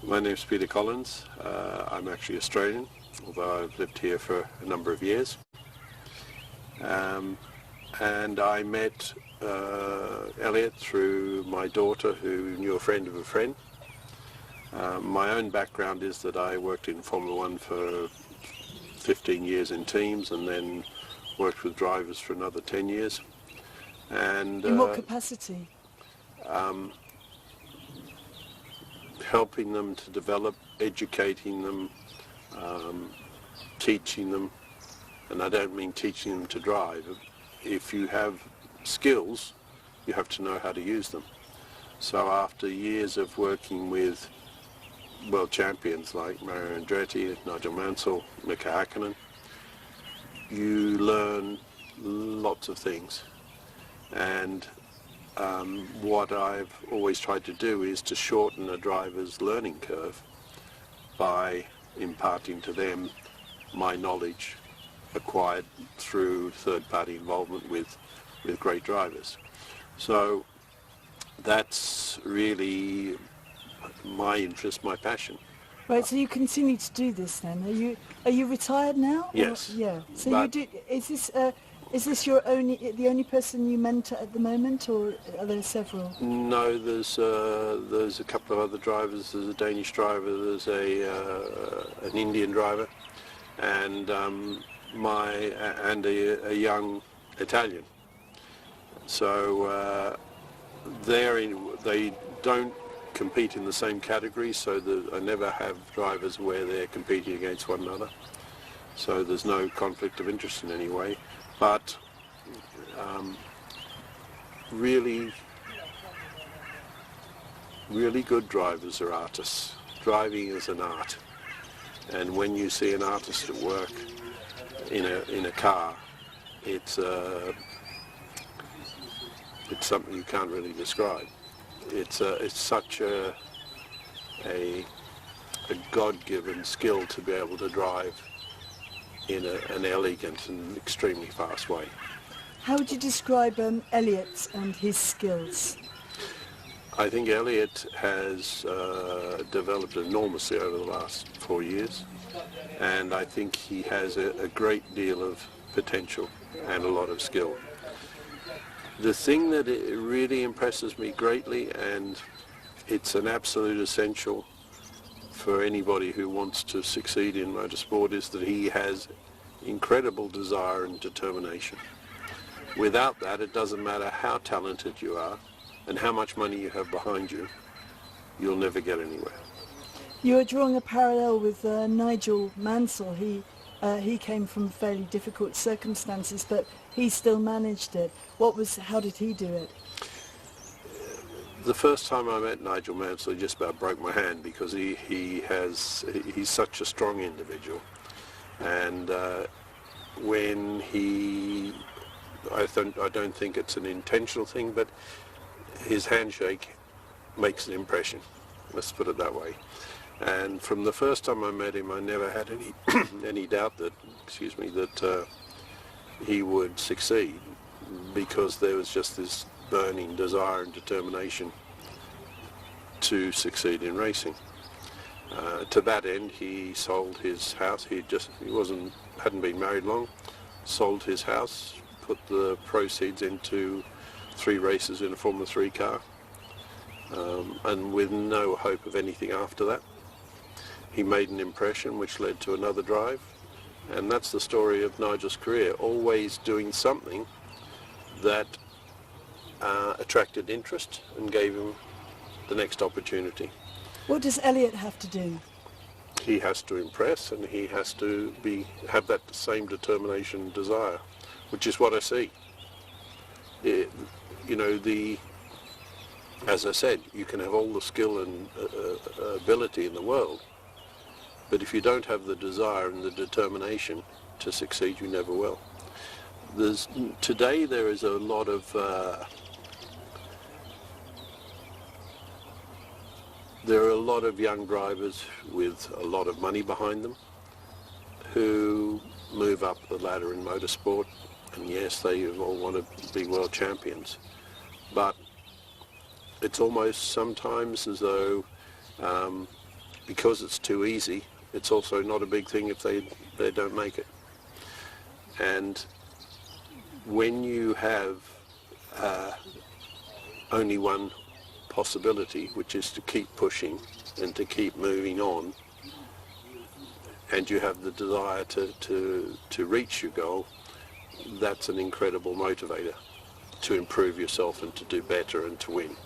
My name's Speedy Collins. I'm actually Australian, although I've lived here for a number of years. And I met Elliot through my daughter, who knew a friend of a friend. My own background is that I worked in Formula One for 15 years in teams, and then worked with drivers for another 10 years. And in what capacity? Helping them to develop, educating them, teaching them. And I don't mean teaching them to drive. If you have skills, you have to know how to use them. So after years of working with world champions like Mario Andretti, Nigel Mansell, Mika Häkkinen, you learn lots of things. And what I've always tried to do is to shorten a driver's learning curve by imparting to them my knowledge acquired through third-party involvement with great drivers. So that's really my interest, my passion. Right, so you continue to do this then. Are you retired now? Yes. Yeah. So you do. Is this the only person you mentor at the moment, or are there several? No, there's a couple of other drivers. There's a Danish driver. There's an Indian driver, and a young Italian. So they don't compete in the same category, so I never have drivers where they're competing against one another. So there's no conflict of interest in any way. But really good drivers are artists. Driving is an art, and when you see an artist at work in a car, it's something you can't really describe. It's such a God-given skill to be able to drive in an elegant and extremely fast way. How would you describe Elliot and his skills? I think Elliot has developed enormously over the last 4 years, and I think he has a great deal of potential and a lot of skill. The thing that it really impresses me greatly, and it's an absolute essential for anybody who wants to succeed in motorsport, is that he has incredible desire and determination. Without that, it doesn't matter how talented you are and how much money you have behind you, you'll never get anywhere. You're drawing a parallel with Nigel Mansell. He came from fairly difficult circumstances, but he still managed it. How did he do it? The first time I met Nigel Mansell, he just about broke my hand, because he's such a strong individual. And when I don't think it's an intentional thing, but his handshake makes an impression. Let's put it that way. And from the first time I met him, I never had any doubt that he would succeed, because there was just this burning desire and determination to succeed in racing. To that end, he sold his house. He hadn't been married long. Sold his house, put the proceeds into 3 races in a Formula 3 car, and with no hope of anything after that. He made an impression which led to another drive, and that's the story of Nigel's career, always doing something that attracted interest and gave him the next opportunity. What does Elliot have to do? He has to impress, and he has to have that same determination and desire, which is what I see. As I said, you can have all the skill and ability in the world, but if you don't have the desire and the determination to succeed, you never will. Today there is a lot of there are a lot of young drivers with a lot of money behind them who move up the ladder in motorsport, and yes, they all want to be world champions, but it's almost sometimes as though because it's too easy, it's also not a big thing if they don't make it. And when you have only one possibility, which is to keep pushing and to keep moving on, and you have the desire to reach your goal, that's an incredible motivator to improve yourself and to do better and to win.